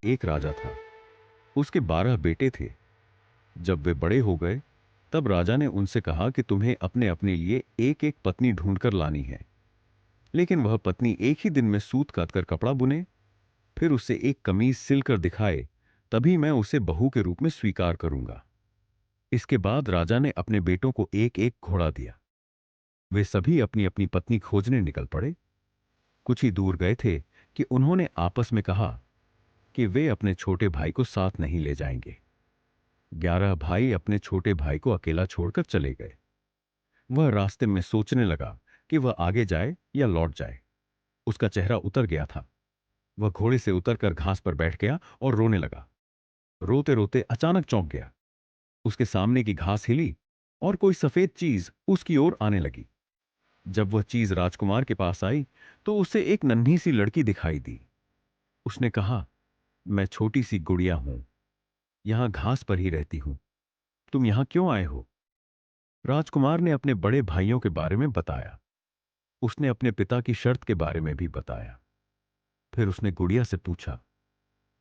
एक राजा था। उसके 12 बेटे थे। जब वे बड़े हो गए, तब राजा ने उनसे कहा कि तुम्हें अपने अपने लिए एक एक पत्नी ढूंढकर लानी है। लेकिन वह पत्नी एक ही दिन में सूत काटकर कपड़ा बुने, फिर उसे एक कमीज सिलकर दिखाए, तभी मैं उसे बहू के रूप में स्वीकार करूंगा। इसके बाद राजा ने अपने बेटों को एक एक घोड़ा दिया। वे सभी अपनी अपनी पत्नी खोजने निकल पड़े। कुछ ही दूर गए थे कि उन्होंने आपस में कहा कि वे अपने छोटे भाई को साथ नहीं ले जाएंगे। 11 भाई अपने छोटे भाई को अकेला छोड़कर चले गए। वह रास्ते में सोचने लगा कि वह आगे जाए या लौट जाए। उसका चेहरा उतर गया था। वह घोड़े से उतरकर घास पर बैठ गया और रोने लगा। रोते रोते अचानक चौंक गया। उसके सामने की घास हिली और कोई सफेद चीज उसकी ओर आने लगी। जब वह चीज राजकुमार के पास आई, तो उसे एक नन्ही सी लड़की दिखाई दी। उसने कहा, मैं छोटी सी गुड़िया हूं, यहां घास पर ही रहती हूं। तुम यहां क्यों आए हो? राजकुमार ने अपने बड़े भाइयों के बारे में बताया। उसने अपने पिता की शर्त के बारे में भी बताया। फिर उसने गुड़िया से पूछा,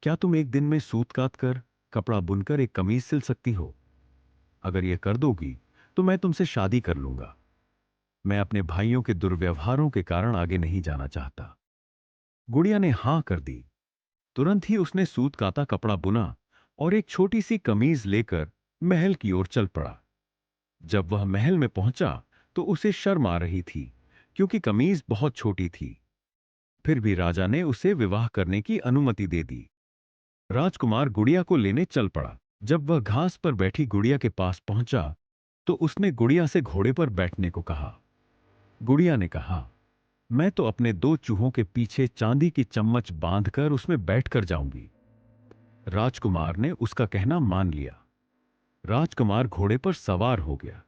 क्या तुम एक दिन में सूत काट कर, कपड़ा बुनकर एक कमीज सिल सकती हो? अगर यह कर दोगी तो मैं तुमसे शादी कर लूंगा। मैं अपने भाइयों के दुर्व्यवहारों के कारण आगे नहीं जाना चाहता। गुड़िया ने हां कर दी। तुरंत ही उसने सूत काता कपड़ा बुना और एक छोटी सी कमीज लेकर महल की ओर चल पड़ा। जब वह महल में पहुंचा, तो उसे शर्म आ रही थी, क्योंकि कमीज बहुत छोटी थी। फिर भी राजा ने उसे विवाह करने की अनुमति दे दी। राजकुमार गुड़िया को लेने चल पड़ा। जब वह घास पर बैठी गुड़िया के पास पहुंचा, तो उसने गुड़िया से घोड़े पर बैठने को कहा। गुड़िया ने कहा, मैं तो अपने 2 चूहों के पीछे चांदी की चम्मच बांधकर उसमें बैठकर जाऊंगी। राजकुमार ने उसका कहना मान लिया। राजकुमार घोड़े पर सवार हो गया।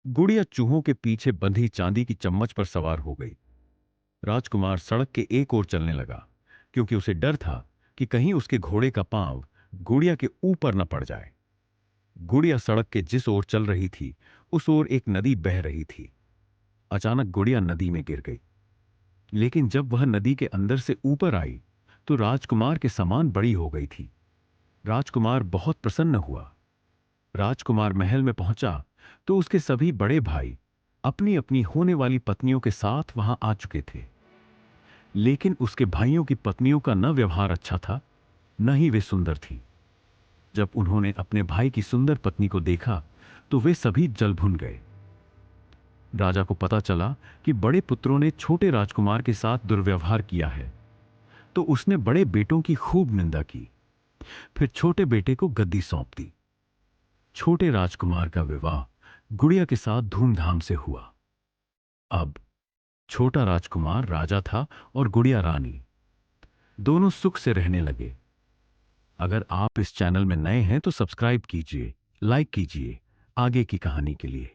गुड़िया चूहों के पीछे बंधी चांदी की चम्मच पर सवार हो गई। राजकुमार सड़क के एक ओर चलने लगा, क्योंकि उसे डर था कि कहीं उसके घोड़े का पांव गुड़िया के ऊपर न पड़ जाए। गुड़िया सड़क के जिस ओर चल रही थी, उस ओर एक नदी बह रही थी। अचानक गुड़िया नदी में गिर गई। लेकिन जब वह नदी के अंदर से ऊपर आई, तो राजकुमार के समान बड़ी हो गई थी। राजकुमार बहुत प्रसन्न हुआ। राजकुमार महल में पहुंचा, तो उसके सभी बड़े भाई अपनी अपनी होने वाली पत्नियों के साथ वहां आ चुके थे। लेकिन उसके भाइयों की पत्नियों का न व्यवहार अच्छा था, न ही वे सुंदर थीं। जब उन्होंने अपने भाई की सुंदर पत्नी को देखा, तो वे सभी जल भुन गए। राजा को पता चला कि बड़े पुत्रों ने छोटे राजकुमार के साथ दुर्व्यवहार किया है, तो उसने बड़े बेटों की खूब निंदा की। फिर छोटे बेटे को गद्दी सौंप दी। छोटे राजकुमार का विवाह गुड़िया के साथ धूमधाम से हुआ। अब छोटा राजकुमार राजा था और गुड़िया रानी। दोनों सुख से रहने लगे। अगर आप इस चैनल में नए हैं तो सब्सक्राइब कीजिए, लाइक कीजिए आगे की कहानी के लिए।